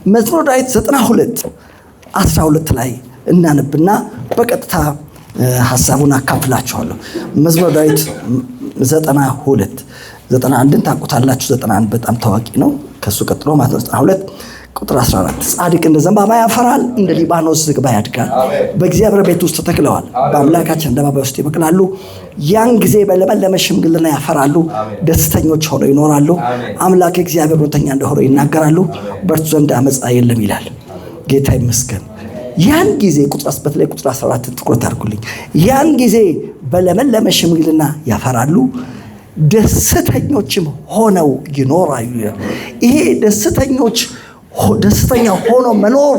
መዝሙረ ዳዊት 92:12 ላይ እናነብና በቀጥታ ሐሳቡን አካፍላችኋለሁ። መዝሙረ ዳዊት 92:91ን ታውቁታላችሁ። 91 በጣም ታዋቂ ነው። ከሱ ቀጥሎ ማለት ነው 92:14 ጻድቅ እንደ ዘንባባ ያፈራል፣ እንደ ሊባኖስ ዝግባ ያድጋል። በእግዚአብሔር ቤት ውስጥ ተተክለዋል፣ በአምላካችን አደባባይ ውስጥ ይበቅላሉ። ያን ጊዜ በለመለመ ሽምግልና ያፈራሉ፣ ደስተኞች ሆነው ይኖራሉ። አምላክ እግዚአብሔር እውነተኛ እንደሆነ ይናገራሉ፣ በእርሱ ዘንድ አመፃ የለም ይላል። ጌታ ይመስገን። ያን ጊዜ በተለይ ቁጥር 14 ትኩረት አድርጉልኝ። ያን ጊዜ በለመለመ ሽምግልና ያፈራሉ፣ ደስተኞችም ሆነው ይኖራሉ። ይሄ ደስተኛ ሆኖ መኖር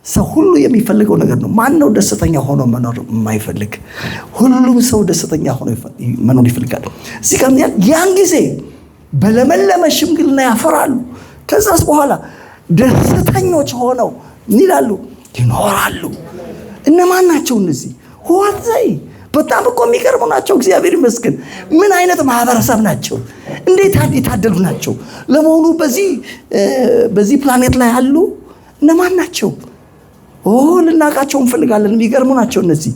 ሰው ሁሉ የሚፈልገው ነገር ነው። ማን ነው ደስተኛ ሆኖ መኖር የማይፈልግ? ሁሉም ሰው ደስተኛ ሆኖ መኖር ይፈልጋል። እዚህ ጋር ያን ጊዜ በለመለመ ሽምግልና ያፈራሉ። ከዛስ በኋላ ደስተኞች ሆነው ምን ይላሉ? ይኖራሉ። እነማን ናቸው እነዚህ? ዋዘይ በጣም እኮ የሚገርሙ ናቸው። እግዚአብሔር ይመስገን። ምን አይነት ማህበረሰብ ናቸው? እንዴት የታደሉ ናቸው? ለመሆኑ በዚህ ፕላኔት ላይ ያሉ እነማን ናቸው? ልናውቃቸው እንፈልጋለን። የሚገርሙ ናቸው እነዚህ።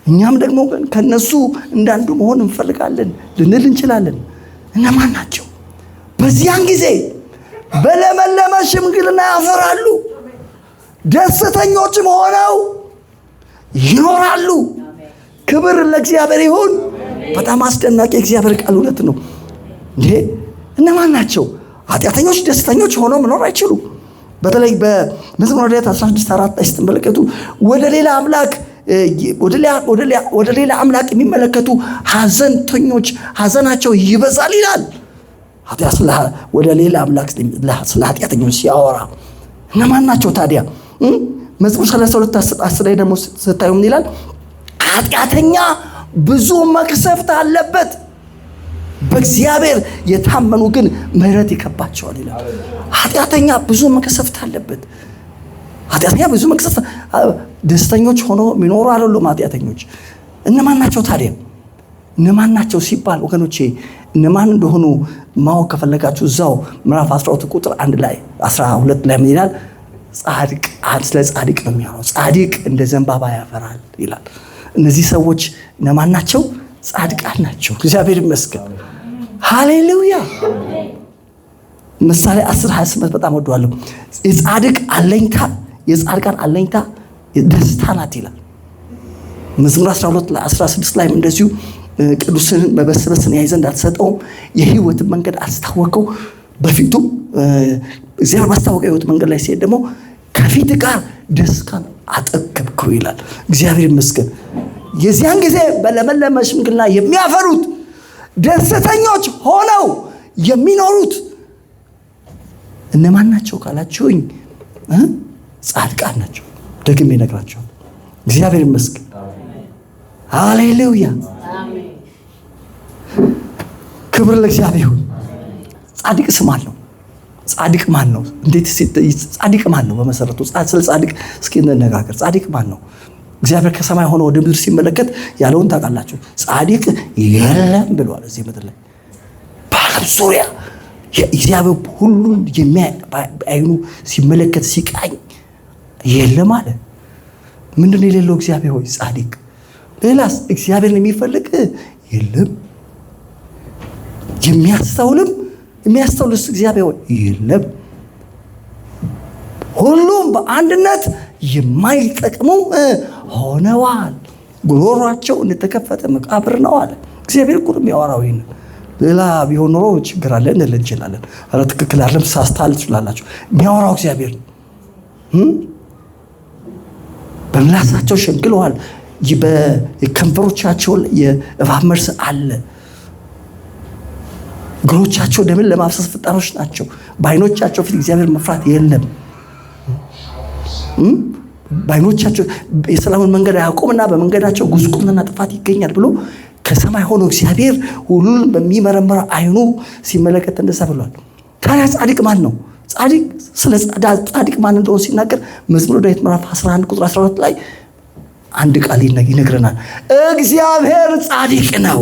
እኛም ደግሞ ከነሱ እንዳንዱ መሆን እንፈልጋለን ልንል እንችላለን። እነማን ናቸው? በዚያን ጊዜ በለመለመ ሽምግልና ያፈራሉ፣ ደስተኞችም ሆነው ይኖራሉ። ክብር ለእግዚአብሔር ይሁን። በጣም አስደናቂ የእግዚአብሔር ቃል እውነት ነው። እነማን ናቸው? ኃጢአተኞች ደስተኞች ሆነው መኖር አይችሉም። በተለይ በመዝሙረ ዳዊት 16:4 ላይ ስትመለከቱ ወደ ሌላ አምላክ የሚመለከቱ ሐዘንተኞች ሐዘናቸው ይበዛል ይላል። ወደ ሌላ አምላክ ስለ ኃጢአተኞች ሲያወራ እነማን ናቸው ታዲያ? መዝሙር 32:10 ላይ ደግሞ ስታዩ ምን ይላል? ኃጢአተኛ ብዙ መቅሰፍት አለበት፣ በእግዚአብሔር የታመኑ ግን ምሕረት ይከባቸዋል ይላል። ኃጢአተኛ ብዙ መቅሰፍት አለበት። ኃጢአተኛ ብዙ መቅሰፍት። ደስተኞች ሆኖ የሚኖሩ አይደሉም ኃጢአተኞች። እነማን ናቸው ታዲያ? እነማን ናቸው ሲባል ወገኖቼ እነማን እንደሆኑ ማወቅ ከፈለጋችሁ እዛው ምዕራፍ 12 ቁጥር 1 ላይ 12 ላይ ምን ይላል? ስለ ጻድቅ ነው የሚያወራው። ጻድቅ እንደ ዘንባባ ያፈራል ይላል። እነዚህ ሰዎች እነማን ናቸው? ጻድቃን ናቸው። እግዚአብሔር ይመስገን። ሃሌሉያ። ምሳሌ 10:28 በጣም ወደዋለሁ። የጻድቃን አለኝታ ደስታ ናት ይላል። መዝሙር 12:16 ላይም እንደዚሁ ቅዱስን በበስበስን ያይ ዘንድ አልሰጠውም፣ የሕይወትን መንገድ አስታወቀው። በፊቱ እግዚአብሔር ባስታወቀው የሕይወት መንገድ ላይ ሲሄድ ደግሞ ከፊት ጋር ደስታን አጠገብከው ይላል። እግዚአብሔር ይመስገን። የዚያን ጊዜ በለመለመ ሽምግልና የሚያፈሩት ደስተኞች ሆነው የሚኖሩት እነማን ናቸው ካላችሁኝ፣ ጻድቃን ናቸው። ደግሜ እነግራቸዋለሁ። እግዚአብሔር ይመስገን። ሃሌሉያ። ክብር ለእግዚአብሔር ይሁን። ጻድቅ ስም አለው። ጻድቅ ማን ነው? እንዴት ጻድቅ ማን ነው? በመሰረቱ ስለ ጻድቅ እስኪ እንነጋገር። ጻድቅ ማን ነው? እግዚአብሔር ከሰማይ ሆኖ ወደ ምድር ሲመለከት ያለውን ታውቃላችሁ። ጻድቅ የለም ብሏል። እዚህ ምድር ላይ በዓለም ዙሪያ እግዚአብሔር ሁሉን አይኑ ሲመለከት ሲቃኝ የለም አለ። ምንድን ነው የሌለው? እግዚአብሔር ሆይ ጻድቅ። ሌላስ እግዚአብሔርን የሚፈልግ የለም። የሚያስተውልስ እግዚአብሔር ሆይ የለም። ሁሉም በአንድነት የማይጠቅሙ ሆነዋል። ጉሮሯቸው እንደተከፈተ መቃብር ነው አለ። እግዚአብሔር እኮ ነው የሚያወራው። ይሄን ሌላ ቢሆን ኖሮ ችግር አለ እንል እንችላለን። ኧረ ትክክል አይደለም ሳስታል ትችላላችሁ። የሚያወራው እግዚአብሔር ነው። በምላሳቸው ሸንግለዋል። በከንፈሮቻቸው የእባብ መርዝ አለ። እግሮቻቸው ደምን ለማፍሰስ ፍጣኖች ናቸው። በዓይኖቻቸው ፊት እግዚአብሔር መፍራት የለም። በዓይኖቻቸው የሰላምን መንገድ አያውቁምና በመንገዳቸው ጉስቁልና ጥፋት ይገኛል ብሎ ከሰማይ ሆኖ እግዚአብሔር ሁሉን በሚመረምር አይኑ ሲመለከት እንደዛ ብሏል። ታዲያ ጻድቅ ማን ነው? ጻድቅ ማን እንደሆነ ሲናገር መዝሙረ ዳዊት ምዕራፍ 11 ቁጥር 12 ላይ አንድ ቃል ይነግረናል። እግዚአብሔር ጻድቅ ነው፣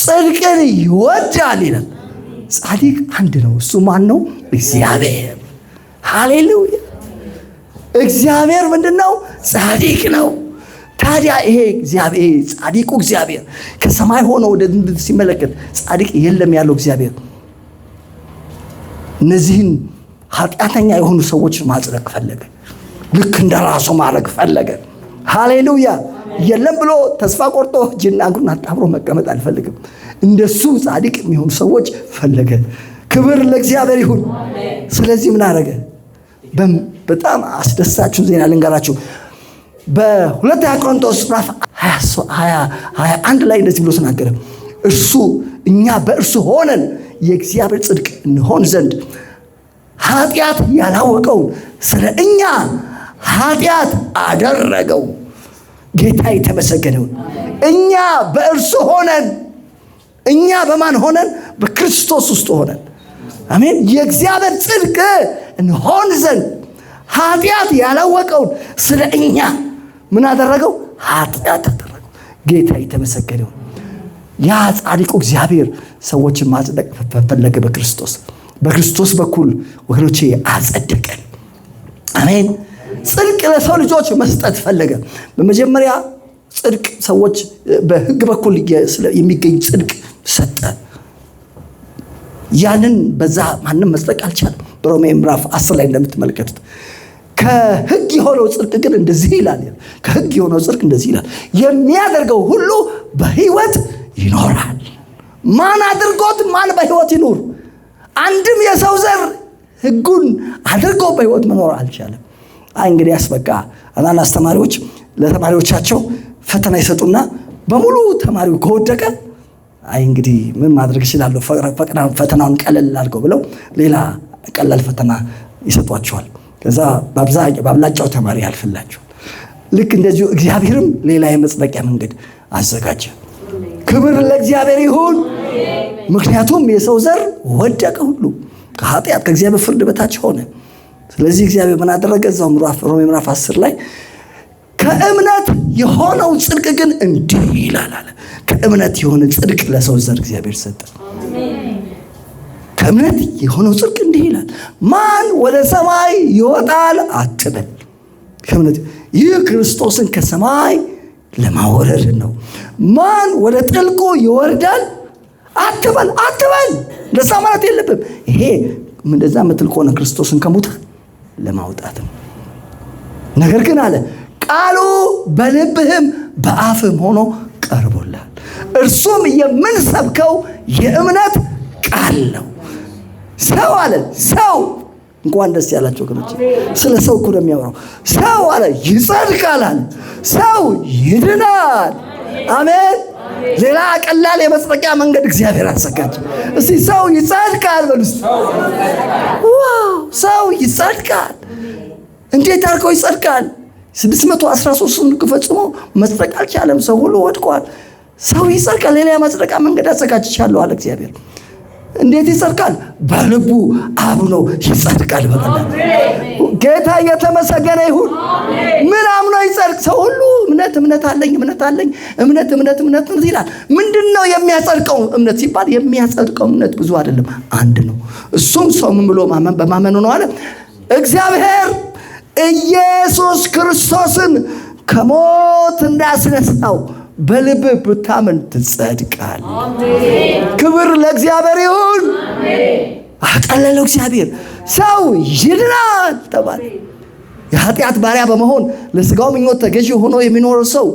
ጽድቅን ይወዳል ይላል። ጻድቅ አንድ ነው። እሱ ማን ነው? እግዚአብሔር። ሃሌሉያ። እግዚአብሔር ምንድነው? ጻድቅ ነው። ታዲያ ይሄ እግዚአብሔር ጻድቁ እግዚአብሔር ከሰማይ ሆኖ ወደ ምድር ሲመለከት ጻድቅ የለም ያለው እግዚአብሔር እነዚህን ኃጢአተኛ የሆኑ ሰዎች ማጽደቅ ፈለገ። ልክ እንደራሱ ማድረግ ፈለገ። ሃሌሉያ። የለም ብሎ ተስፋ ቆርጦ እጅና እግሩን አጣምሮ መቀመጥ አልፈልግም። እንደሱ ጻድቅ የሚሆኑ ሰዎች ፈለገ። ክብር ለእግዚአብሔር ይሁን። ስለዚህ ምን አደረገ? በጣም አስደሳችሁን ዜና ልንገራችሁ። በሁለተኛ ቆሮንቶስ ምዕራፍ 21 ላይ እንደዚህ ብሎ ተናገረ። እኛ በእርሱ ሆነን የእግዚአብሔር ጽድቅ እንሆን ዘንድ ኃጢአት ያላወቀውን ስለ እኛ ኃጢአት አደረገው። ጌታ የተመሰገነው። እኛ በእርሱ ሆነን፣ እኛ በማን ሆነን? በክርስቶስ ውስጥ ሆነን፣ አሜን፣ የእግዚአብሔር ጽድቅ እንሆን ዘንድ ኃጢአት ያላወቀውን ስለ እኛ ምን አደረገው? ኃጢአት አደረገው። ጌታ የተመሰገነው። ያ ጻድቁ እግዚአብሔር ሰዎችን ማጽደቅ ፈለገ። በክርስቶስ በኩል ወገኖቼ አጸደቀን። አሜን። ጽድቅ ለሰው ልጆች መስጠት ፈለገ። በመጀመሪያ ጽድቅ ሰዎች በሕግ በኩል የሚገኝ ጽድቅ ሰጠ። ያንን በዛ ማንም መስጠቅ አልቻለም። በሮሜ ምዕራፍ 10 ላይ እንደምትመለከቱት ከሕግ የሆነው ጽድቅ ግን እንደዚህ ይላል። ከሕግ የሆነው ጽድቅ እንደዚህ ይላል፣ የሚያደርገው ሁሉ በሕይወት ይኖራል። ማን አድርጎት ማን በሕይወት ይኖር? አንድም የሰው ዘር ሕጉን አድርጎ በሕይወት መኖር አልቻለም። እንግዲህ ያስበቃ አንዳንድ አስተማሪዎች ለተማሪዎቻቸው ፈተና ይሰጡና በሙሉ ተማሪው ከወደቀ እንግዲህ ምን ማድረግ ይችላለሁ፣ ፈተናውን ቀለል አድርገው ብለው ሌላ ቀላል ፈተና ይሰጧቸዋል። ከዛ በአብላጫው ተማሪ ያልፍላቸው። ልክ እንደዚሁ እግዚአብሔርም ሌላ የመጽደቂያ መንገድ አዘጋጀ። ክብር ለእግዚአብሔር ይሁን። ምክንያቱም የሰው ዘር ወደቀ፣ ሁሉ ከኃጢአት ከእግዚአብሔር ፍርድ በታች ሆነ። ስለዚህ እግዚአብሔር ምን አደረገ? እዛው ሮሜ ምዕራፍ 10 ላይ ከእምነት የሆነው ጽድቅ ግን እንዲህ ይላል አለ። ከእምነት የሆነ ጽድቅ ለሰው ዘር እግዚአብሔር ሰጠ። ከእምነት የሆነው ጽድቅ እንዲህ ይላል፣ ማን ወደ ሰማይ ይወጣል አትበል። ከእምነት ይህ ክርስቶስን ከሰማይ ለማውረድ ነው። ማን ወደ ጥልቁ ይወርዳል አትበል። ለዛ ማለት የለብም። ይሄ እንደዛ ምትል ከሆነ ክርስቶስን ከሙታን ለማውጣት ነው። ነገር ግን አለ ቃሉ በልብህም በአፍህም ሆኖ ቀርቦላል። እርሱም የምንሰብከው የእምነት ቃል ነው። ሰው አለ ሰው እንኳን ደስ ያላቸው ወገኖች፣ ስለ ሰው እኮ ነው የሚያወራው። ሰው አለ ይጸድቃል አለ፣ ሰው ይድናል። አሜን። ሌላ ቀላል የመጽደቂያ መንገድ እግዚአብሔር አዘጋጀ። እስቲ ሰው ይጸድቃል በሉ። ዋው! ሰው ይጸድቃል። እንዴት አድርገው ይጸድቃል? 613ን ፈጽሞ መጽደቅ አልቻለም። ሰው ሁሉ ወድቋል። ሰው ይጸድቃል። ሌላ የመጽደቂያ መንገድ አዘጋጅቻለሁ አለ እግዚአብሔር። እንዴት ይጸድቃል? በልቡ አምኖ ይጸድቃል። በቀላል ጌታ የተመሰገነ ይሁን። ምን አምኖ ይጸድቅ? ሰው ሁሉ እምነት አለኝ እምነት ይላል። ምንድነው የሚያጸድቀው እምነት ሲባል? የሚያጸድቀው እምነት ብዙ አይደለም፣ አንድ ነው። እሱም ሰው ምን ብሎ ማመን በማመኑ ነው አለ። እግዚአብሔር ኢየሱስ ክርስቶስን ከሞት እንዳስነሳው በልብ ብታመን ትጸድቃል። ክብር ለእግዚአብሔር ይሁን። አቀለለው እግዚአብሔር። ሰው ይድናል ተባለ። የኃጢአት ባሪያ በመሆን ለስጋው ምኞት ተገዢ ሆኖ የሚኖረው ሰው፣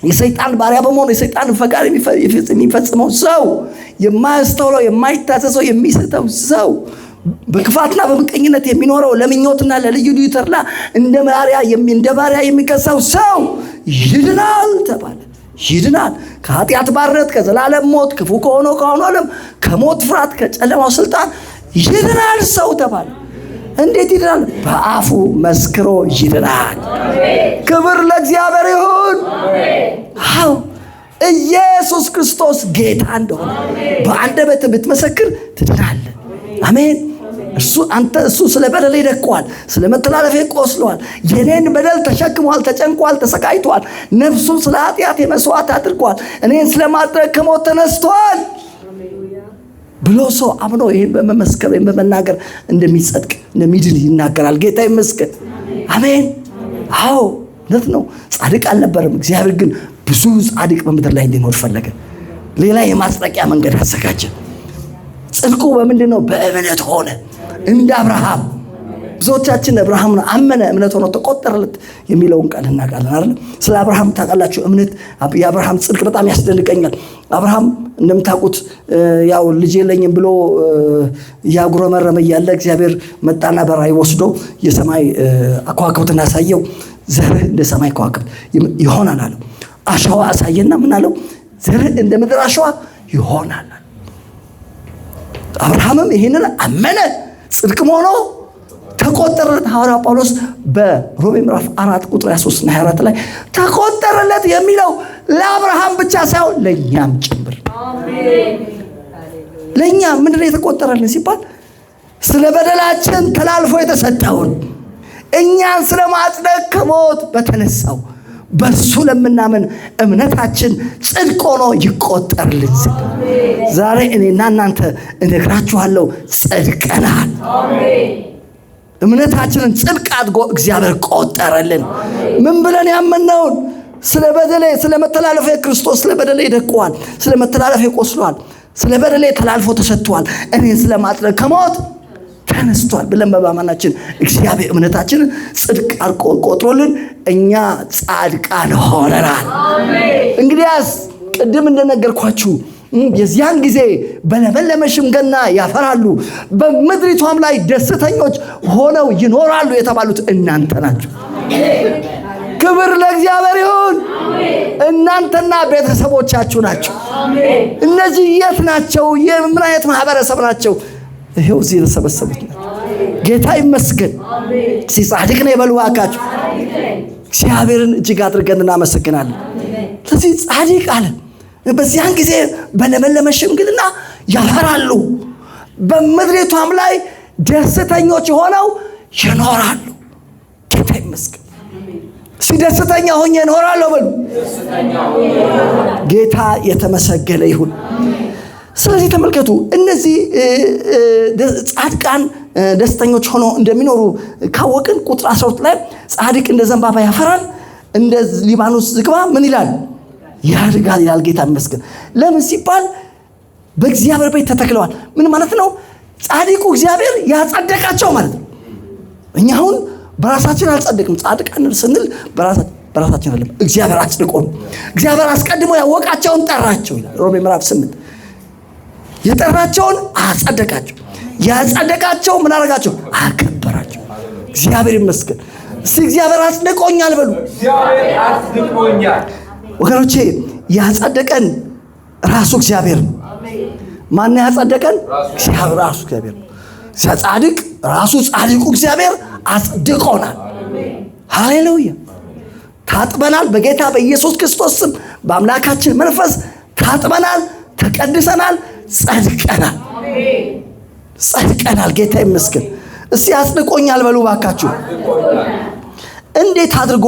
የሰይጣን ባሪያ በመሆን የሰይጣን ፈቃድ የሚፈጽመው ሰው፣ የማያስተውለው የማይታዘዘው የሚስተው ሰው፣ በክፋትና በምቀኝነት የሚኖረው ለምኞትና ለልዩ ልዩ ተድላ እንደ ባሪያ የሚከሰው ሰው ይድናል ተባለ። ይድናል ከኃጢአት ባርነት፣ ከዘላለም ሞት፣ ክፉ ከሆነው ከአሁኑ ዓለም ከሞት ፍርሃት፣ ከጨለማው ስልጣን ይድናል ሰው ተባለ። እንዴት ይድናል? በአፉ መስክሮ ይድናል። ክብር ለእግዚአብሔር ይሁን። አዎ ኢየሱስ ክርስቶስ ጌታ እንደሆነ በአንደበት ብትመሰክር ትድናለህ። አሜን። እሱ ስለ በደሌ ደቋል፣ ስለ መተላለፌ ቆስሏል፣ የኔን በደል ተሸክሟል፣ ተጨንቋል፣ ተሰቃይቷል። ነፍሱን ስለ ኃጢአቴ መስዋዕት አድርጓል። እኔን ስለማድረግ ከሞት ተነስቷል። ብሎ ሰው አምኖ ይህን በመመስከር በመናገር እንደሚጸድቅ እንደሚድን ይናገራል። ጌታ ይመስገን። አሜን። አዎ እውነት ነው። ጻድቅ አልነበረም። እግዚአብሔር ግን ብዙ ጻድቅ በምድር ላይ እንዲኖር ፈለገ። ሌላ የማጽደቂያ መንገድ አዘጋጀ። ጽድቁ በምንድን ነው? በእምነት ሆነ እንደ አብርሃም። ብዙዎቻችን አብርሃም አመነ እምነት ሆኖ ተቆጠረለት የሚለውን ቃል እናውቃለን አይደል? ስለ አብርሃም ታውቃላችሁ። እምነት የአብርሃም ጽድቅ በጣም ያስደንቀኛል። አብርሃም እንደምታውቁት ያው ልጅ የለኝም ብሎ ያጉረመረመ እያለ እግዚአብሔር መጣና በራእይ ወስዶ የሰማይ ከዋክብትን አሳየው። ዘርህ እንደ ሰማይ ከዋክብት ይሆናል አለው። አሸዋ አሳየና ምን አለው? ዘርህ እንደ ምድር አሸዋ ይሆናል። አብርሃምም ይህንን አመነ፣ ጽድቅም ሆኖ ተቆጠረለት። ሐዋርያው ጳውሎስ በሮሜ ምዕራፍ 4 ቁጥር 23 እና 24 ላይ ተቆጠረለት የሚለው ለአብርሃም ብቻ ሳይሆን ለእኛም ጭምር። ለእኛ ምንድነው የተቆጠረልን ሲባል ስለ በደላችን ተላልፎ የተሰጠውን እኛን ስለ ማጽደቅ ከሞት በተነሳው በሱ ለምናምን እምነታችን ጽድቅ ሆኖ ይቆጠርልን ዘንድ ዛሬ እኔና እናንተ እነግራችኋለሁ፣ ጸድቀናል። እምነታችንን ጽድቅ አድርጎ እግዚአብሔር ቆጠረልን። ምን ብለን ያመነውን? ስለ በደሌ ስለ መተላለፌ ክርስቶስ ስለ በደሌ ደቅቋል፣ ስለ መተላለፌ ቆስሏል፣ ስለ በደሌ ተላልፎ ተሰጥቷል፣ እኔን ስለ ማጽደቅ ከሞት ተነስቷል ብለን በማመናችን እግዚአብሔር እምነታችንን ጽድቅ አድርጎ ቆጥሮልን እኛ ጻድቃን ሆነናል። እንግዲያስ ቅድም እንደነገርኳችሁ የዚያን ጊዜ በለመለመ ሽምግልና ያፈራሉ፣ በምድሪቷም ላይ ደስተኞች ሆነው ይኖራሉ የተባሉት እናንተ ናችሁ። ክብር ለእግዚአብሔር ይሁን። እናንተና ቤተሰቦቻችሁ ናቸው። እነዚህ የት ናቸው? የምን አይነት ማህበረሰብ ናቸው? ይሄው እዚህ የተሰበሰቡት ናቸው። ጌታ ይመስገን። ጻድቅ ነው የበሉ እባካችሁ። እግዚአብሔርን እጅግ አድርገን እናመሰግናለን። ስለዚህ ጻድቅ አለ በዚያን ጊዜ በለመለመ ሽምግልና ያፈራሉ፣ በምድሪቷም ላይ ደስተኞች ሆነው ይኖራሉ። ጌታ ይመስገን። ደስተኛ ሆኜ እኖራለሁ በሉ። ጌታ የተመሰገነ ይሁን። ስለዚህ ተመልከቱ፣ እነዚህ ጻድቃን ደስተኞች ሆነው እንደሚኖሩ ካወቅን ቁጥር 12 ላይ ጻድቅ እንደ ዘንባባ ያፈራል፣ እንደ ሊባኖስ ዝግባ ምን ይላል? ያድጋል ይላል። ጌታ ይመስገን። ለምን ሲባል በእግዚአብሔር ቤት ተተክለዋል። ምን ማለት ነው? ጻድቁ እግዚአብሔር ያጸደቃቸው ማለት ነው። እኛ አሁን በራሳችን አልጸደቅም። ጻድቃን ስንል በራሳችን አይደለም፣ እግዚአብሔር አጽድቆ ነው። እግዚአብሔር አስቀድሞ ያወቃቸውን ጠራቸው ይላል ሮሜ ምዕራፍ 8። የጠራቸውን አጸደቃቸው፣ ያጸደቃቸው ምን አደረጋቸው? አከበራቸው። እግዚአብሔር ይመስገን። እግዚአብሔር አጽድቆኛል በሉ። እግዚአብሔር አጽድቆኛል። ወገኖቼ ያጸደቀን ራሱ እግዚአብሔር ነው። ማን ያጸደቀን? እግዚአብሔር ራሱ እግዚአብሔር ነው። ጻድቅ ራሱ ጻድቁ እግዚአብሔር አጽድቆናል። ሃሌሉያ። ታጥበናል። በጌታ በኢየሱስ ክርስቶስ ስም በአምላካችን መንፈስ ታጥበናል፣ ተቀድሰናል፣ ጸድቀናል። ጸድቀናል። ጌታ ይመስገን። እስቲ አጽድቆኛል በሉ ባካችሁ። እንዴት አድርጎ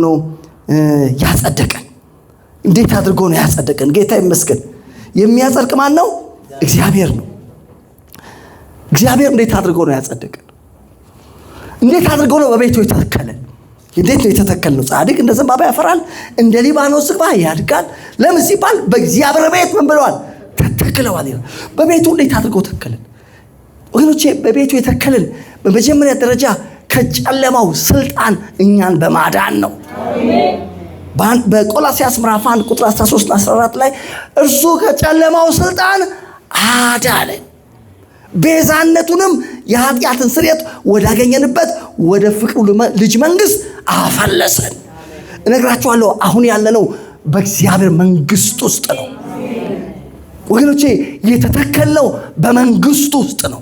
ነው ያጸደቀን? እንዴት አድርጎ ነው ያጸደቀን? ጌታ ይመስገን። የሚያጸድቅ ማን ነው? እግዚአብሔር ነው። እግዚአብሔር እንዴት አድርጎ ነው ያጸደቀን? እንዴት አድርጎ ነው በቤቱ የተተከለን? እንዴት ነው የተተከልነው? ጻድቅ እንደ ዘንባባ ያፈራል፣ እንደ ሊባኖስ ዝግባ ያድጋል። ለምን ሲባል በእግዚአብሔር ቤት ምን ብለዋል? ተተክለዋል ይላል። በቤቱ እንዴት አድርጎ ተከለን? ወገኖቼ በቤቱ የተከለን በመጀመሪያ ደረጃ ከጨለማው ስልጣን እኛን በማዳን ነው። በቆላስይስ ምዕራፍ 1 ቁጥር 13 እና 14 ላይ እርሱ ከጨለማው ስልጣን አዳነን፣ ቤዛነቱንም የኃጢአትን ስርየት ወዳገኘንበት ወደ ፍቅሩ ልጅ መንግስት አፈለሰን። እነግራችኋለሁ፣ አሁን ያለነው በእግዚአብሔር መንግስት ውስጥ ነው ወገኖቼ። የተተከልነው በመንግስቱ ውስጥ ነው።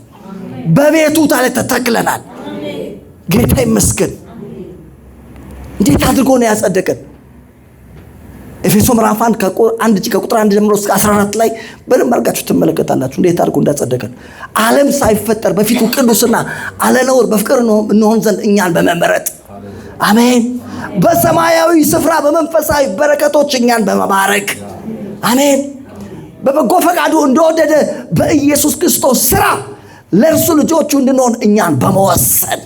በቤቱ ታዲያ ተተክለናል። ጌታ ይመስገን። እንዴት አድርጎ ነው ያጸደቀን? ኤፌሶን ምዕራፍ 1 ከቁጥር 1 ጀምሮ እስከ 14 ላይ በደንብ አድርጋችሁ ትመለከታላችሁ እንዴት አድርጎ እንዳጸደቀን። ዓለም ሳይፈጠር በፊቱ ቅዱስና አለነውር በፍቅር እንሆን ዘንድ እኛን በመመረጥ አሜን፣ በሰማያዊ ስፍራ በመንፈሳዊ በረከቶች እኛን በመባረክ አሜን፣ በበጎ ፈቃዱ እንደወደደ በኢየሱስ ክርስቶስ ሥራ ለእርሱ ልጆቹ እንድንሆን እኛን በመወሰን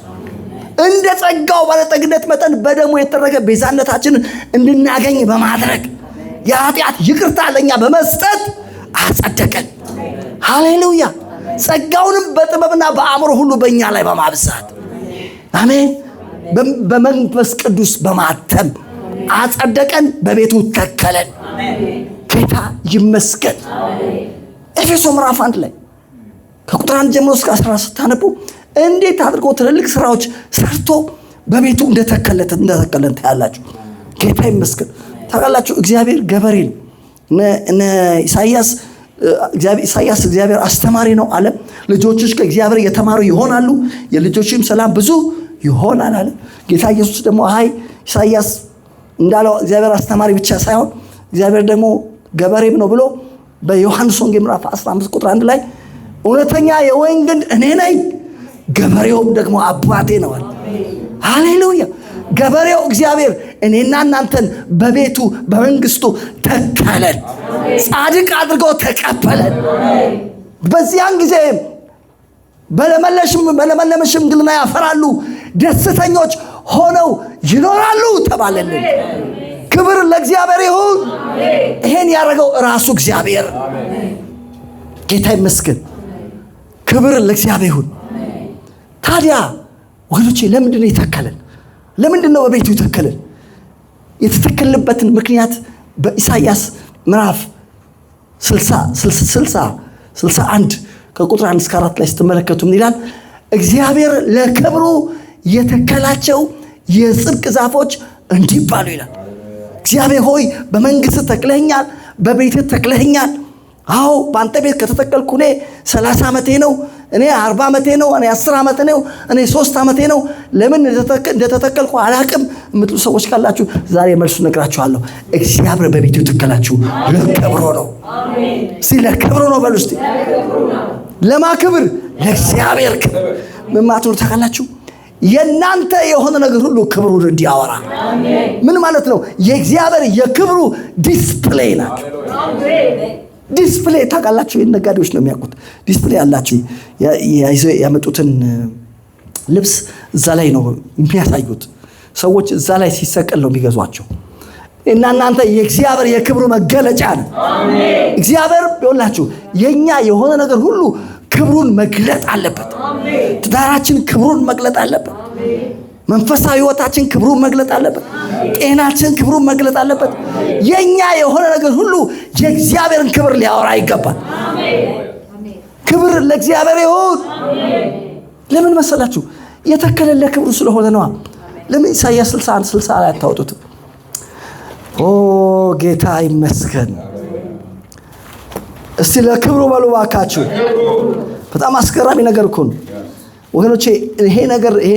እንደ ጸጋው ባለጠግነት መጠን በደሙ የተደረገ ቤዛነታችንን እንድናገኝ በማድረግ የኃጢአት ይቅርታ ለእኛ በመስጠት አጸደቀን። ሃሌሉያ። ጸጋውንም በጥበብና በአእምሮ ሁሉ በእኛ ላይ በማብዛት አሜን፣ በመንፈስ ቅዱስ በማተም አጸደቀን፣ በቤቱ ተከለን። ጌታ ይመስገን። ኤፌሶ ምዕራፍ 1 ላይ ከቁጥር 1 ጀምሮ እስከ 14 ስታነቡ እንዴት አድርጎ ትልልቅ ስራዎች ሰርቶ በቤቱ እንደተከለን ታያላችሁ። ጌታ ይመስገን። ታውቃላችሁ እግዚአብሔር ገበሬ ነው። እነ ኢሳይያስ እግዚአብሔር አስተማሪ ነው አለ። ልጆችሽ ከእግዚአብሔር የተማሩ ይሆናሉ፣ የልጆችም ሰላም ብዙ ይሆናል አለ። ጌታ ኢየሱስ ደግሞ ኢሳይያስ እንዳለው እግዚአብሔር አስተማሪ ብቻ ሳይሆን እግዚአብሔር ደግሞ ገበሬም ነው ብሎ በዮሐንስ ወንጌል ምዕራፍ 15 ቁጥር 1 ላይ እውነተኛ የወይን ግንድ እኔ ነኝ፣ ገበሬውም ደግሞ አባቴ ነው አለ። ሃሌሉያ። ገበሬው እግዚአብሔር እኔና እናንተን በቤቱ በመንግስቱ ተከለን፣ ጻድቅ አድርጎ ተቀበለን። በዚያን ጊዜ በለመለመ ሽምግልና ያፈራሉ፣ ደስተኞች ሆነው ይኖራሉ ተባለልን። ክብር ለእግዚአብሔር ይሁን። ይሄን ያደረገው ራሱ እግዚአብሔር። ጌታ ይመስገን። ክብር ለእግዚአብሔር ይሁን። ታዲያ ወገኖቼ ለምንድን ነው የተከለን? ለምንድን ነው በቤቱ የተከለን? የተተከልንበትን ምክንያት በኢሳይያስ ምዕራፍ 61 ከቁጥር 1 እስከ 4 ላይ ስትመለከቱ ምን ይላል? እግዚአብሔር ለክብሩ የተከላቸው የጽድቅ ዛፎች እንዲባሉ ይላል። እግዚአብሔር ሆይ በመንግስት ተክለኛል፣ በቤት ተክለኛል። አዎ በአንተ ቤት ከተተከልኩ እኔ 30 ዓመቴ ነው፣ እኔ 40 ዓመቴ ነው፣ እኔ 10 ዓመቴ ነው፣ እኔ 3 ዓመቴ ነው። ለምን እንደተተከልኩ አላቅም የምትሉ ሰዎች ካላችሁ ዛሬ መልሱ ነግራችኋለሁ። እግዚአብሔር በቤቱ ተከላችሁ ለክብሩ ነው። እስቲ ለክብሩ ነው በሉ እስቲ። ለማ ክብር? ለእግዚአብሔር ክብር። ምን ማለት ነው ታውቃላችሁ? የእናንተ የሆነ ነገር ሁሉ ክብሩን እንዲያወራ። ምን ማለት ነው? የእግዚአብሔር የክብሩ ዲስፕሌይ ናቸው። ዲስፕሌይ ታውቃላችሁ፣ ነጋዴዎች ነው የሚያውቁት። ዲስፕሌይ ያላችሁ ያመጡትን ልብስ እዛ ላይ ነው የሚያሳዩት። ሰዎች እዛ ላይ ሲሰቀል ነው የሚገዟቸው። እና እናንተ የእግዚአብሔር የክብሩ መገለጫ ነው። እግዚአብሔር ይኸውላችሁ የኛ የሆነ ነገር ሁሉ ክብሩን መግለጥ አለበት። ትዳራችን ክብሩን መግለጥ አለበት። መንፈሳዊ ህይወታችን ክብሩን መግለጥ አለበት። ጤናችን ክብሩን መግለጥ አለበት። የኛ የሆነ ነገር ሁሉ የእግዚአብሔርን ክብር ሊያወራ ይገባል። ክብር ለእግዚአብሔር ይሁን። ለምን መሰላችሁ? የተከለለ ክብሩ ስለሆነ ነው። ለምን ኢሳይያስ 61:60 ላይ አታወጡትም? ኦ ጌታ ይመስገን። እስቲ ለክብሩ በሉ ባካችሁ። በጣም አስገራሚ ነገር እኮ ነው ወገኖቼ። ይሄ ነገር ይሄ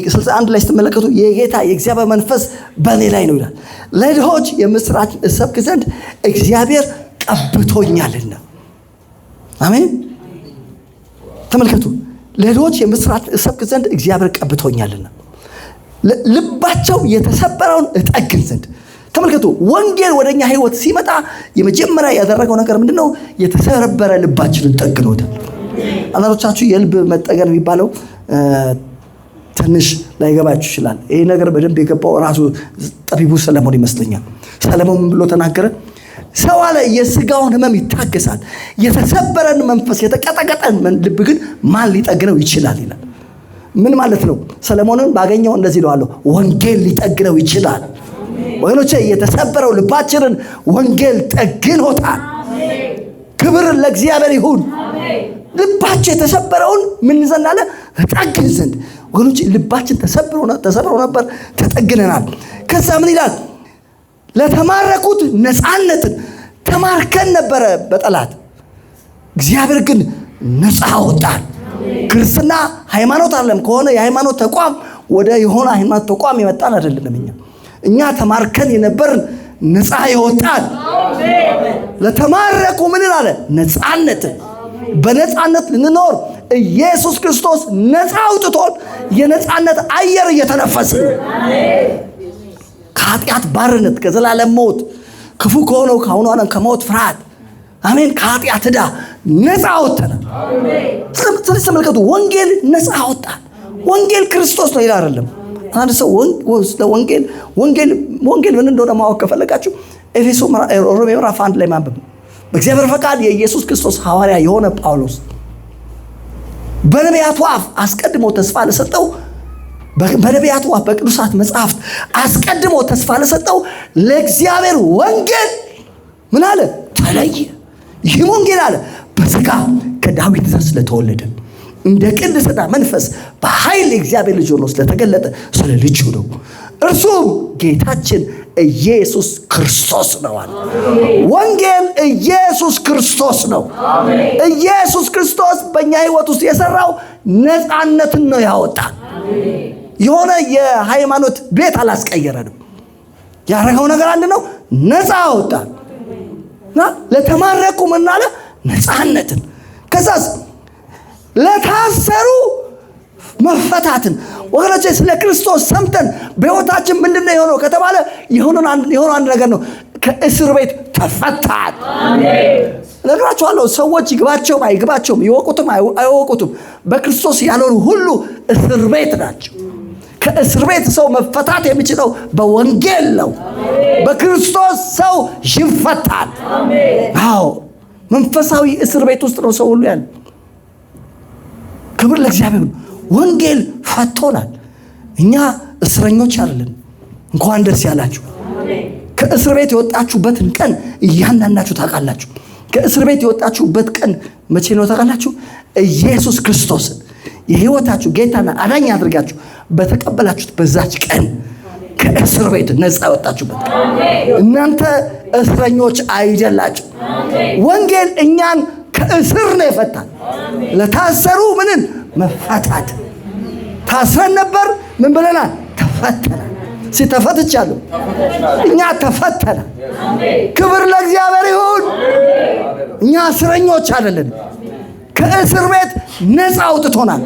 61 ላይ ስትመለከቱ የጌታ የእግዚአብሔር መንፈስ በእኔ ላይ ነው ይላል። ለድሆች የምስራች እሰብክ ዘንድ እግዚአብሔር ቀብቶኛልና። አሜን። ተመልከቱ። ለድሆች የምስራች እሰብክ ዘንድ እግዚአብሔር ቀብቶኛልና፣ ልባቸው የተሰበረውን እጠግን ዘንድ። ተመልከቱ። ወንጌል ወደኛ ህይወት ሲመጣ የመጀመሪያ ያደረገው ነገር ምንድነው? የተሰበረ ልባችንን ጠግኖታል። አንዳንዶቻችሁ የልብ መጠገን የሚባለው ትንሽ ላይገባችሁ ይችላል። ይሄ ነገር በደንብ የገባው ራሱ ጠቢቡ ሰለሞን ይመስለኛል። ሰለሞን ብሎ ተናገረ? ሰው አለ የስጋውን ህመም ይታገሳል፣ የተሰበረን መንፈስ የተቀጠቀጠን ልብ ግን ማን ሊጠግነው ይችላል ይላል። ምን ማለት ነው? ሰለሞንን ባገኘው እንደዚህ ነው አለው፣ ወንጌል ሊጠግነው ይችላል። ወገኖቼ የተሰበረው ልባችንን ወንጌል ጠግኖታል። ክብር ለእግዚአብሔር ይሁን። ልባቸው የተሰበረውን ምን ዘንድ አለ? ጠግን ዘንድ። ወገኖቼ ልባችን ተሰብሮ ነበር፣ ተጠግነናል። ከዛ ምን ይላል? ለተማረኩት ነፃነትን። ተማርከን ነበረ በጠላት፣ እግዚአብሔር ግን ነፃ አወጣን። ክርስትና ሃይማኖት አይደለም። ከሆነ የሃይማኖት ተቋም ወደ የሆነ ሃይማኖት ተቋም የመጣን አይደለም። እኛ ተማርከን የነበርን ነፃ ይወጣል። ለተማረኩ ምን አለ? ነፃነትን። በነፃነት ልንኖር ኢየሱስ ክርስቶስ ነፃ አውጥቶን የነፃነት አየር እየተነፈስን ከኃጢአት ባርነት፣ ከዘላለም ሞት፣ ክፉ ከሆነው ከአሁኑ ዓለም ከሞት ፍርሃት አሜን። ከኃጢአት ዕዳ ነፃ ወጥተናል። ስለዚህ ተመልከቱ፣ ወንጌል ነፃ አወጣን። ወንጌል ክርስቶስ ነው ይላል አይደለም። አንድ ሰው ወንጌል ምን እንደሆነ ማወቅ ከፈለጋችሁ ሮሜ ምዕራፍ 1 ላይ ማንበብ። በእግዚአብሔር ፈቃድ የኢየሱስ ክርስቶስ ሐዋርያ የሆነ ጳውሎስ በነቢያቱ አፍ አስቀድሞ ተስፋ ለሰጠው በነቢያቱ አፍ በቅዱሳት መጽሐፍት አስቀድሞ ተስፋ ለሰጠው ለእግዚአብሔር ወንጌል ምን አለ? ተለየ። ይህ ወንጌል አለ በሥጋ ከዳዊት ዘር ስለተወለደ እንደ ቅድስና መንፈስ በኃይል የእግዚአብሔር ልጅ ሆኖ ስለተገለጠ ስለ ልጁ ነው። እርሱም ጌታችን ኢየሱስ ክርስቶስ ነው አለ። ወንጌል ኢየሱስ ክርስቶስ ነው። ኢየሱስ ክርስቶስ በእኛ ሕይወት ውስጥ የሰራው ነፃነትን ነው ያወጣል። የሆነ የሃይማኖት ቤት አላስቀየረንም። ያደረገው ነገር አንድ ነው፣ ነፃ አወጣል። ለተማረኩ ምን አለ? ነፃነትን። ከዛስ ለታሰሩ መፈታትን። ወገኖቼ ስለ ክርስቶስ ሰምተን በሕይወታችን ምንድነው የሆነው ከተባለ የሆነው አንድ ነገር ነው። ከእስር ቤት ተፈታን። እነግራችኋለሁ፣ ሰዎች ይግባቸውም አይግባቸውም፣ ይወቁትም አይወቁትም፣ በክርስቶስ ያልሆኑ ሁሉ እስር ቤት ናቸው። ከእስር ቤት ሰው መፈታት የሚችለው በወንጌል ነው። በክርስቶስ ሰው ይፈታል። አዎ፣ መንፈሳዊ እስር ቤት ውስጥ ነው ሰው ሁሉ ያለ። ክብር ለእግዚአብሔር። ወንጌል ፈቶናል። እኛ እስረኞች አይደለን። እንኳን ደስ ያላችሁ። ከእስር ቤት የወጣችሁበትን ቀን እያንዳንዳችሁ ታውቃላችሁ። ከእስር ቤት የወጣችሁበት ቀን መቼ ነው ታውቃላችሁ? ኢየሱስ ክርስቶስን የሕይወታችሁ ጌታና አዳኝ አድርጋችሁ በተቀበላችሁት በዛች ቀን ከእስር ቤት ነፃ ወጣችሁበት። እናንተ እስረኞች አይደላችሁ። ወንጌል እኛን ከእስር ነው የፈታን። ለታሰሩ ምንን መፈታት። ታስረን ነበር፣ ምን ብለናል? ተፈተናል። ተፈትቻለሁ። እኛ ተፈተናል። ክብር ለእግዚአብሔር ይሁን። እኛ እስረኞች አይደለንም። ከእስር ቤት ነፃ አውጥቶናል።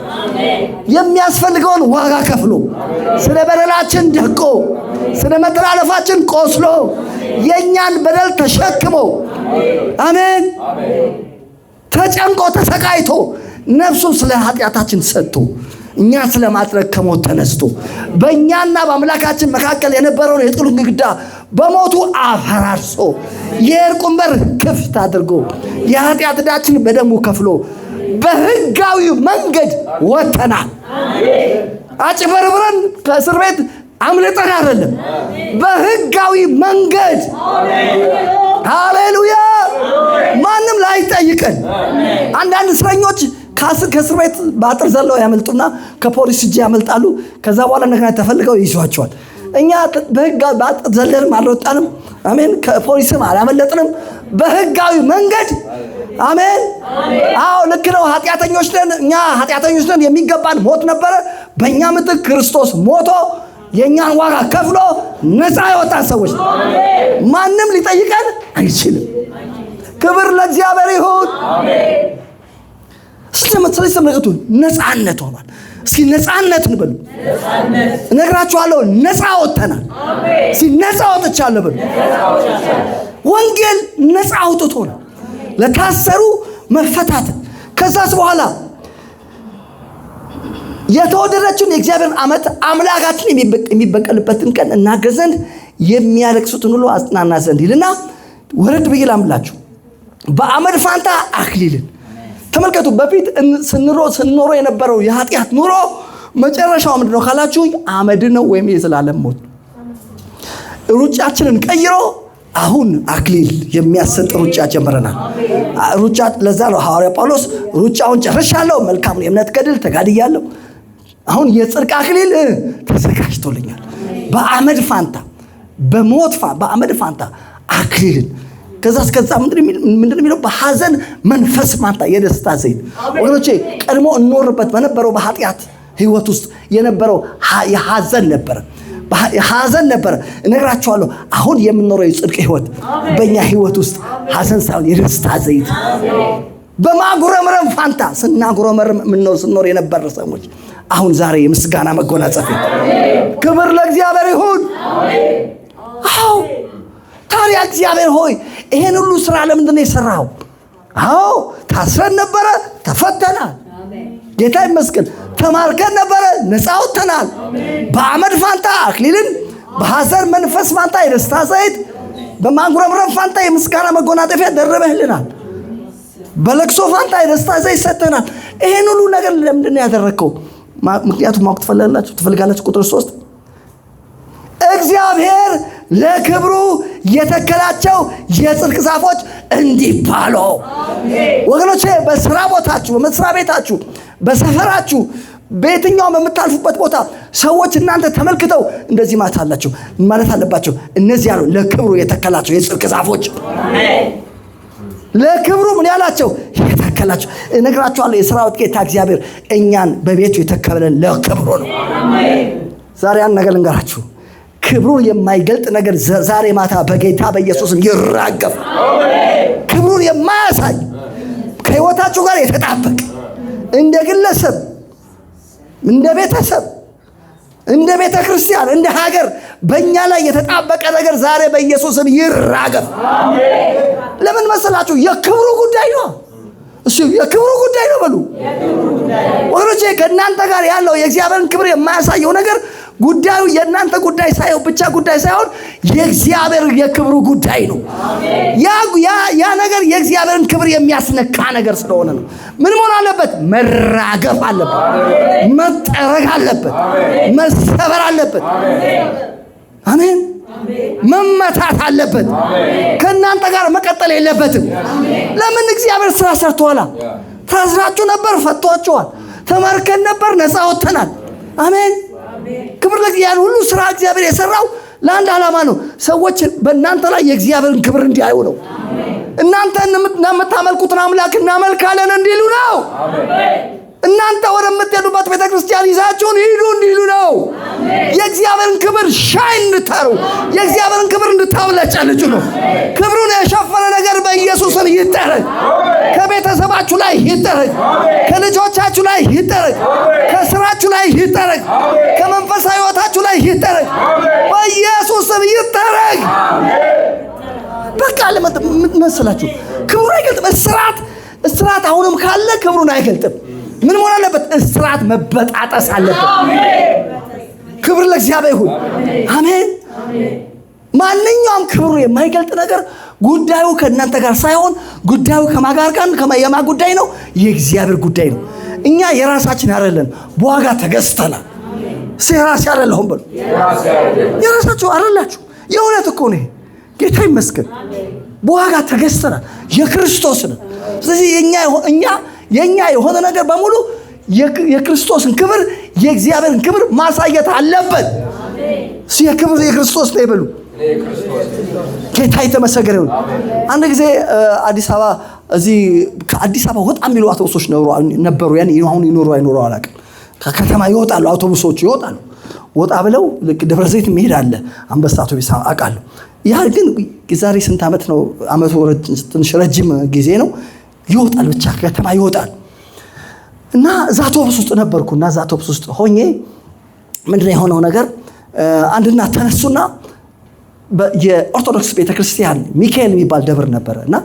የሚያስፈልገውን ዋጋ ከፍሎ ስለ በደላችን ደቆ ስለ መተላለፋችን ቆስሎ የእኛን በደል ተሸክሞ አሜን ተጨንቆ ተሰቃይቶ ነፍሱን ስለ ኃጢአታችን ሰጥቶ እኛ ስለ ማጥረግ ከሞት ተነስቶ በእኛና በአምላካችን መካከል የነበረውን የጥሉን ግድግዳ በሞቱ አፈራርሶ የእርቁን በር ክፍት አድርጎ የኃጢአት ዕዳችን በደሙ ከፍሎ በሕጋዊ መንገድ ወጥተናል። አጭበርብረን ከእስር ቤት አምልጠን አይደለም፣ በሕጋዊ መንገድ። ሃሌሉያ! ማንም ላይጠይቀን። አንዳንድ እስረኞች ከእስር ቤት በአጥር ዘለው ያመልጡና ከፖሊስ እጅ ያመልጣሉ። ከዛ በኋላ እንደገና ተፈልገው ይይዟቸዋል። እኛ በሕግ በአጥር ዘለንም አልወጣንም። አሜን። ከፖሊስም አላመለጥንም። በሕጋዊ መንገድ አሜን። አዎ ልክ ነው። ኃጢአተኞች ነን። እኛ ኃጢአተኞች ነን። የሚገባን ሞት ነበረ። በእኛ ምትክ ክርስቶስ ሞቶ የእኛን ዋጋ ከፍሎ ነፃ ያወጣን ሰዎች። ማንም ሊጠይቀን አይችልም። ክብር ለእግዚአብሔር ይሁን። ስለዚህ ተመልከቱ፣ ነፃነት ሆኗል። እስኪ ነፃነት እንበሉ። እነግራችኋለሁ፣ ነፃ ወጥተናል። እስኪ ነፃ ወጥቻለሁ በሉ። ወንጌል ነፃ አውጥቶናል። ለታሰሩ መፈታትን። ከዛስ በኋላ የተወደደችውን የእግዚአብሔር ዓመት አምላካችን የሚበቀልበትን ቀን እናገር ዘንድ የሚያለቅሱትን ሁሉ አጽናና ዘንድ ይልና ወረድ ብዬ ላምላችሁ በአመድ ፋንታ አክሊልን። ተመልከቱ፣ በፊት ስንኖሮ የነበረው የኃጢአት ኑሮ መጨረሻው ምንድነው ካላችሁ አመድ ነው፣ ወይም የዘላለም ሞት። ሩጫችንን ቀይሮ አሁን አክሊል የሚያሰጥ ሩጫ ጀምረናል። ሩጫ ለዛ ነው ሐዋርያ ጳውሎስ ሩጫውን ጨርሻለሁ፣ መልካሙን የእምነት ገድል ተጋድያለሁ፣ አሁን የጽድቅ አክሊል ተዘጋጅቶልኛል። በአመድ ፋንታ በአመድ ፋንታ አክሊልን። ከዛ ምንድን የሚለው በሐዘን መንፈስ ፋንታ የደስታ ዘይት። ወገኖቼ ቀድሞ እንኖርበት በነበረው በኃጢአት ህይወት ውስጥ የነበረው የሐዘን ነበረ። እነግራችኋለሁ፣ አሁን የምንኖረው የጽድቅ ህይወት በእኛ ህይወት ውስጥ ሐዘን ሳይሆን የደስታ ዘይት። በማጉረምረም ፋንታ ስናጉረመርም ስንኖር የነበረ ሰዎች አሁን ዛሬ የምስጋና መጎናጸፊያ። ክብር ለእግዚአብሔር ይሁን። አዎ ታዲያ እግዚአብሔር ሆይ ይሄን ሁሉ ስራ ለምንድን ነው የሰራው? አዎ ታስረን ነበረ፣ ተፈተናል። ጌታ ይመስገን። ተማርከን ነበረ፣ ነፃ ወጥተናል። በአመድ ፋንታ አክሊልን፣ በሐዘን መንፈስ ፋንታ የደስታ ዘይት፣ በማጉረምረም ፋንታ የምስጋና መጎናጸፊያ ደረበህልናል። በለቅሶ ፋንታ የደስታ ዘይት ሰጥተናል። ይሄን ሁሉ ነገር ለምንድን ነው ያደረግከው? ምክንያቱም ማወቅ ትፈልጋላችሁ። ቁጥር 3 እግዚአብሔር ለክብሩ የተከላቸው የጽድቅ ዛፎች እንዲባሉ። ወገኖቼ በስራ ቦታችሁ፣ በመስሪያ ቤታችሁ፣ በሰፈራችሁ፣ በየትኛውም በምታልፉበት ቦታ ሰዎች እናንተ ተመልክተው እንደዚህ ማለት አለባቸው። እነዚህ ያሉ ለክብሩ የተከላቸው የጽድቅ ዛፎች። ለክብሩ ምን ያላቸው? የተከላቸው። እነግራችኋለሁ፣ የሥራዊት ጌታ እግዚአብሔር እኛን በቤቱ የተከለን ለክብሩ ነው። ዛሬ ያን ነገር ልንገራችሁ። ክብሩን የማይገልጥ ነገር ዛሬ ማታ በጌታ በኢየሱስም ይራገፍ። ክብሩን የማያሳይ ከሕይወታችሁ ጋር የተጣበቀ እንደ ግለሰብ፣ እንደ ቤተሰብ፣ እንደ ቤተ ክርስቲያን፣ እንደ ሀገር በእኛ ላይ የተጣበቀ ነገር ዛሬ በኢየሱስም ይራገፍ። ለምን መሰላችሁ? የክብሩ ጉዳይ ነው። እሱ የክብሩ ጉዳይ ነው በሉ ወገኖቼ። ከእናንተ ጋር ያለው የእግዚአብሔርን ክብር የማያሳየው ነገር ጉዳዩ የእናንተ ጉዳይ ሳይሆን ብቻ ጉዳይ ሳይሆን የእግዚአብሔር የክብሩ ጉዳይ ነው። ያ ነገር የእግዚአብሔርን ክብር የሚያስነካ ነገር ስለሆነ ነው። ምን መሆን አለበት? መራገፍ አለበት፣ መጠረግ አለበት፣ መሰበር አለበት። አሜን። መመታት አለበት። ከእናንተ ጋር መቀጠል የለበትም። ለምን? እግዚአብሔር ስራ ሰርቷላ። ታስራችሁ ነበር፣ ፈቷችኋል። ተማርከን ነበር፣ ነፃ ወጥተናል። አሜን። ክብር ለእግዚአብሔር። ሁሉ ስራ እግዚአብሔር የሰራው ለአንድ ዓላማ ነው። ሰዎች በእናንተ ላይ የእግዚአብሔርን ክብር እንዲያዩ ነው። እናንተ የምታመልኩትን አምላክ እናመልካለን እንዲሉ ነው። እናንተ ወደምትሄዱበት ቤተ ክርስቲያን ይዛችሁን ሂዱ እንዲሉ ነው። የእግዚአብሔርን ክብር ሻይ እንድታሩ፣ የእግዚአብሔርን ክብር እንድታብለጨልጩ ነው። ክብሩን የሸፈነ ነገር በኢየሱስም ይጠረግ። ከቤተሰባችሁ ላይ ይጠረግ፣ ከልጆቻችሁ ላይ ይጠረግ፣ ከስራችሁ ላይ ይጠረግ፣ ከመንፈሳዊ ሕይወታችሁ ላይ ይጠረግ፣ በኢየሱስም ይጠረግ። በቃ ለምትመስላችሁ ክብሩን አይገልጥም። እስራት አሁንም ካለ ክብሩን አይገልጥም። ምን መሆን አለበት? እስራት መበጣጠስ አለበት። ክብር ለእግዚአብሔር ይሁን። አሜን። ማንኛውም ክብሩ የማይገልጥ ነገር ጉዳዩ ከእናንተ ጋር ሳይሆን ጉዳዩ ከማጋር ጋር የማ ጉዳይ ነው? የእግዚአብሔር ጉዳይ ነው። እኛ የራሳችን አይደለን፣ በዋጋ ተገዝተናል። የራሴ አይደለሁም በሉ። የራሳችሁ አይደላችሁ። የእውነት እኮ ነው። ጌታ ይመስገን። በዋጋ ተገዝተናል፣ የክርስቶስ ነን። ስለዚህ የኛ የሆነ ነገር በሙሉ የክርስቶስን ክብር፣ የእግዚአብሔርን ክብር ማሳየት አለበት። የክብር የክርስቶስ ነው ይበሉ። ጌታ የተመሰገነ ይሁን። አንድ ጊዜ አዲስ አበባ እዚህ ከአዲስ አበባ ወጣ የሚሉ አውቶቡሶች ነበሩ። ያን አሁን ይኖሩ አይኖሩ አላውቅም። ከከተማ ይወጣሉ፣ አውቶቡሶች ይወጣሉ። ወጣ ብለው ልክ ደብረ ዘይት መሄድ አለ፣ አንበሳ አውቶቡስ አውቃለሁ። ያ ግን ዛሬ ስንት ዓመት ነው? ዓመቱ ትንሽ ረጅም ጊዜ ነው። ይወጣል፣ ብቻ ከተማ ይወጣል። እና እዛ አውቶቡስ ውስጥ ነበርኩና እዛ አውቶቡስ ውስጥ ሆኜ ምንድነው የሆነው ነገር? አንድና ተነሱና የኦርቶዶክስ ቤተክርስቲያን ሚካኤል የሚባል ደብር ነበረ እና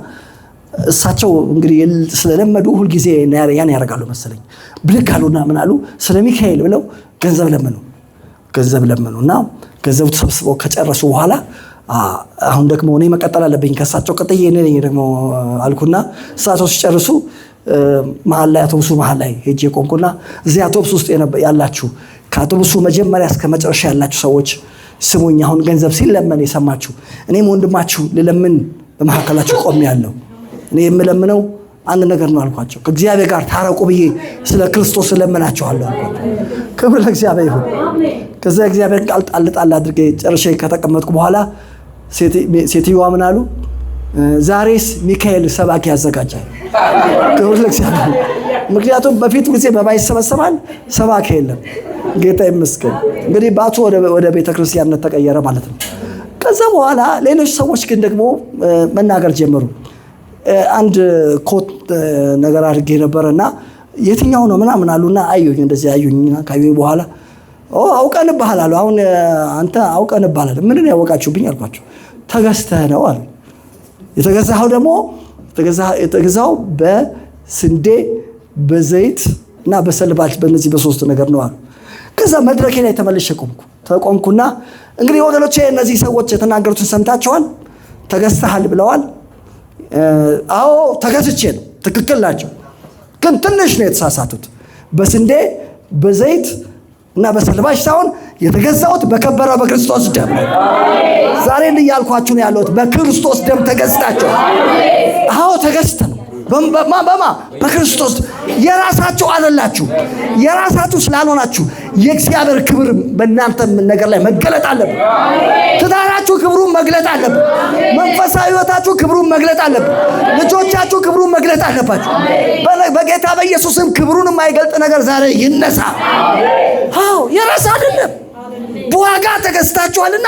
እሳቸው እንግዲህ ስለለመዱ ሁልጊዜ ያን ያደርጋሉ መሰለኝ። ብድግ አሉና ምን አሉ? ስለ ሚካኤል ብለው ገንዘብ ለመኑና ገንዘቡ ተሰብስበው ከጨረሱ በኋላ አሁን ደግሞ እኔ መቀጠል አለብኝ ከእሳቸው ቀጥዬ እኔ ነኝ ደግሞ አልኩና እሳቸው ሲጨርሱ መሀል ላይ አውቶቡሱ መሀል ላይ ሄጄ ቆምኩና እዚህ አውቶቡስ ውስጥ ያላችሁ ከአውቶቡሱ መጀመሪያ እስከ መጨረሻ ያላችሁ ሰዎች ስሙኝ። አሁን ገንዘብ ሲለመን የሰማችሁ እኔም ወንድማችሁ ልለምን በመካከላችሁ ቆሜያለሁ። እኔ የምለምነው አንድ ነገር ነው አልኳቸው። ከእግዚአብሔር ጋር ታረቁ ብዬ ስለ ክርስቶስ ለምናችኋለሁ አልኳቸው። ክብር ለእግዚአብሔር ይሁን። ከዛ እግዚአብሔር ቃል ጣል አድርጌ ጨርሼ ከተቀመጥኩ በኋላ ሴትዮዋ ምን አሉ? ዛሬስ ሚካኤል ሰባኪ ያዘጋጃል። ክብር ለእግዚአብሔር። ምክንያቱም በፊት ጊዜ በማይሰበሰባል ሰባኪ የለም። ጌታ ይመስገን። እንግዲህ ባቱ ወደ ቤተክርስቲያንነት ተቀየረ ማለት ነው። ከዛ በኋላ ሌሎች ሰዎች ግን ደግሞ መናገር ጀመሩ። አንድ ኮት ነገር አድርጌ ነበርና የትኛው ነው ምናምን አሉና አዩኝ። እንደዚህ አዩኝና ካዩኝ በኋላ አውቀንብሃል አሉ። አሁን አንተ አውቀንብሃል። ምንድን ነው ያወቃችሁብኝ አልኳቸው። ተገዝተህ ነው አሉ። የተገዛኸው ደግሞ የተገዛው በስንዴ በዘይት እና በሰልባጅ በእነዚህ በሶስት ነገር ነው አሉ። ከዛ መድረኬ ላይ ተቆምኩና እንግዲህ ወገኖቼ እነዚህ ሰዎች የተናገሩትን ሰምታችኋል። ተገዝተሃል ብለዋል። አዎ ተገዝቼ ነው፣ ትክክል ናቸው። ግን ትንሽ ነው የተሳሳቱት። በስንዴ በዘይት እና በሰልባጅ ሳይሆን የተገዛሁት በከበረ በክርስቶስ ደም ነው። ዛሬ እያልኳችሁ ነው ያለሁት፣ በክርስቶስ ደም ተገዝታችሁ። አዎ ተገዝተን በማ በክርስቶስ የራሳችሁ አይደላችሁ። የራሳችሁ ስላልሆናችሁ የእግዚአብሔር ክብር በእናንተ ነገር ላይ መገለጥ አለበት። ትዳራችሁ ክብሩን መግለጥ አለበት። መንፈሳዊ ሕይወታችሁ ክብሩን መግለጥ አለበት። ልጆቻችሁ ክብሩን መግለጥ አለባችሁ። በጌታ በኢየሱስም ክብሩን የማይገልጥ ነገር ዛሬ ይነሳ። አዎ የራስ አይደለም፣ በዋጋ ተገዝታችኋልና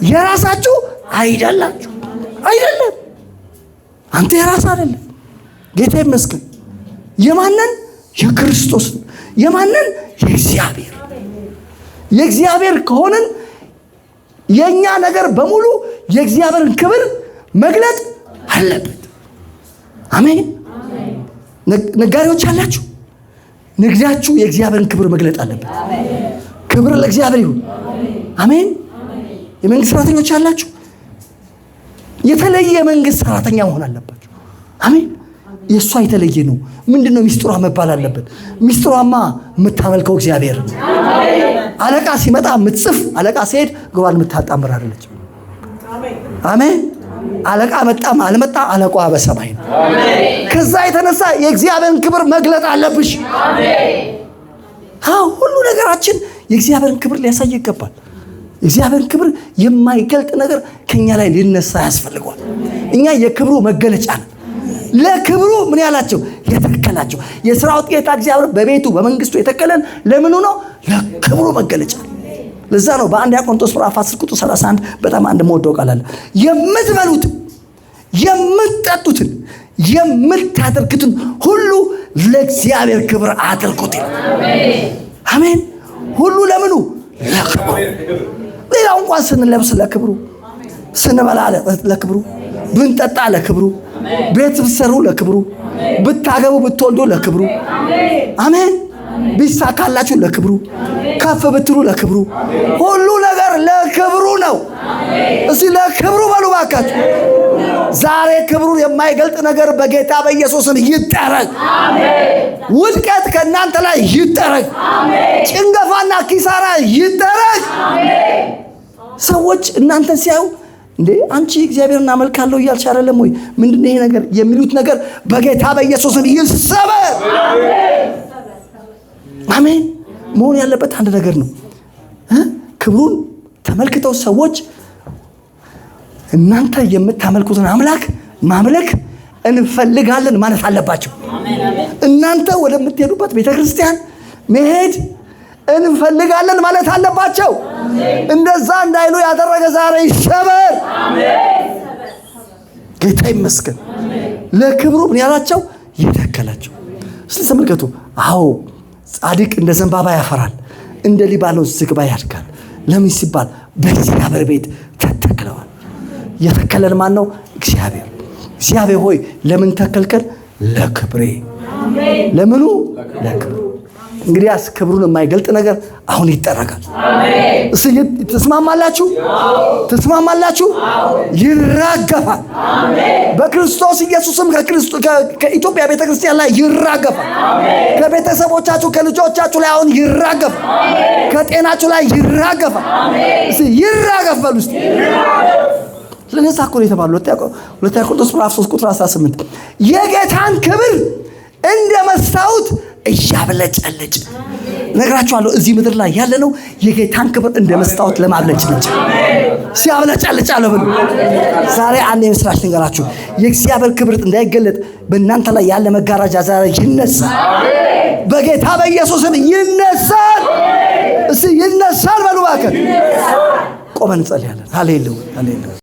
የራሳችሁ አይደላችሁ። አይደለም አንተ የራስ አይደለም። ጌታ ይመስገን። የማንን? የክርስቶስ። የማንን? የእግዚአብሔር። የእግዚአብሔር ከሆነን የኛ ነገር በሙሉ የእግዚአብሔርን ክብር መግለጥ አለበት። አሜን። ነጋዴዎች አላችሁ፣ ንግዳችሁ የእግዚአብሔርን ክብር መግለጥ አለበት። ክብር ለእግዚአብሔር ይሁን። አሜን። የመንግስት ሰራተኞች አላችሁ፣ የተለየ መንግስት ሰራተኛ መሆን አለባችሁ። አሜን። የእሷ የተለየ ነው። ምንድነው ሚስጥሯ መባል አለበት። ሚስጥሯማ የምታመልከው እግዚአብሔር። አለቃ ሲመጣ የምትጽፍ፣ አለቃ ሲሄድ ግሯን የምታጣምር አይደለች። አሜን። አለቃ መጣም አልመጣ አለቃ በሰማይ ነው። ከዛ የተነሳ የእግዚአብሔርን ክብር መግለጥ አለብሽ። አዎ ሁሉ ነገራችን የእግዚአብሔርን ክብር ሊያሳይ ይገባል። የእግዚአብሔርን ክብር የማይገልጥ ነገር ከኛ ላይ ሊነሳ ያስፈልጋል። እኛ የክብሩ መገለጫ ነን። ለክብሩ ምን ያላቸው የተከላቸው የሥራው ጌታ እግዚአብሔር በቤቱ በመንግስቱ የተከለን ለምኑ ነው? ለክብሩ መገለጫ። ለዛ ነው በአንደኛ ቆሮንቶስ ምዕራፍ 10 ቁጥር 31 በጣም አንድ ሞደው ቃል አለ። የምትበሉት የምትጠጡትን የምታደርጉትን ሁሉ ለእግዚአብሔር ክብር አድርጉት ይላል። አሜን። ሁሉ ለምኑ? ለክብሩ። ሌላው እንኳን ስንለብስ ለክብሩ፣ ስንበላ ለክብሩ፣ ብንጠጣ ለክብሩ፣ ቤት ብትሰሩ ለክብሩ፣ ብታገቡ ብትወልዱ ለክብሩ። አሜን። ቢሳካላችሁ ለክብሩ፣ ከፍ ብትሉ ለክብሩ። ሁሉ ነገር ለክብሩ ነው። እስቲ ለክብሩ በሉ ባካችሁ። ዛሬ ክብሩን የማይገልጥ ነገር በጌታ በኢየሱስም ይጠረግ። ውድቀት ከእናንተ ላይ ይጠረግ። ጭንገፋና ኪሳራ ይጠረግ። ሰዎች እናንተን ሲያዩ እንዴ አንቺ እግዚአብሔርን እናመልካለሁ እያልሽ አይደለም ወይ? ምንድነው ይሄ ነገር የሚሉት ነገር በጌታ በኢየሱስም ይሰበር። አሜን። መሆን ያለበት አንድ ነገር ነው። ክብሩን ተመልክተው ሰዎች እናንተ የምታመልኩትን አምላክ ማምለክ እንፈልጋለን ማለት አለባቸው። እናንተ ወደምትሄዱበት ቤተክርስቲያን መሄድ እንፈልጋለን ማለት አለባቸው። እንደዛ እንዳይሉ ያደረገ ዛሬ ይሰበር። ጌታ ይመስገን። ለክብሩ ምን ያላቸው የተከላቸው። ስለዚህ ተመልከቱ። አዎ ጻድቅ እንደ ዘንባባ ያፈራል፣ እንደ ሊባኖስ ዝግባ ያድጋል። ለምን ሲባል በእግዚአብሔር ቤት ተተክለዋል። የተከለን ማን ነው? እግዚአብሔር። እግዚአብሔር ሆይ ለምን ተከልከን? ለክብሬ። ለምኑ? ለክብሩ። እንግዲያስ ክብሩን የማይገልጥ ነገር አሁን ይጠረጋል። እሺ ተስማማላችሁ? ተስማማላችሁ? ይራገፋል። በክርስቶስ ኢየሱስም ከኢትዮጵያ ቤተክርስቲያን ላይ ይራገፋል። ከቤተሰቦቻችሁ ከልጆቻችሁ ላይ አሁን ይራገፋል። ከጤናችሁ ላይ ይራገፋል። እሺ ይራገፋል። ውስጥ ስለዚህ አኮ የተባለው ሁለተኛ ቆሮንቶስ ምዕራፍ 3 ቁጥር 18 የጌታን ክብር እንደ መስታወት እያብለጨለጭ ነግራችኋለሁ። እዚህ ምድር ላይ ያለነው የጌታን ክብር እንደ መስታወት ለማብለጭለጭ ሲያብለጨልጭ አለ ብሎ ዛሬ አንድ የምስራች ልንገራችሁ። የእግዚአብሔር ክብር እንዳይገለጥ በእናንተ ላይ ያለ መጋረጃ ዛሬ ይነሳል። በጌታ በኢየሱስም ይነሳል። እስቲ ይነሳል በሉ እባክህ። ቆመን እንጸልያለን። ሃሌሉያ ሃሌሉያ።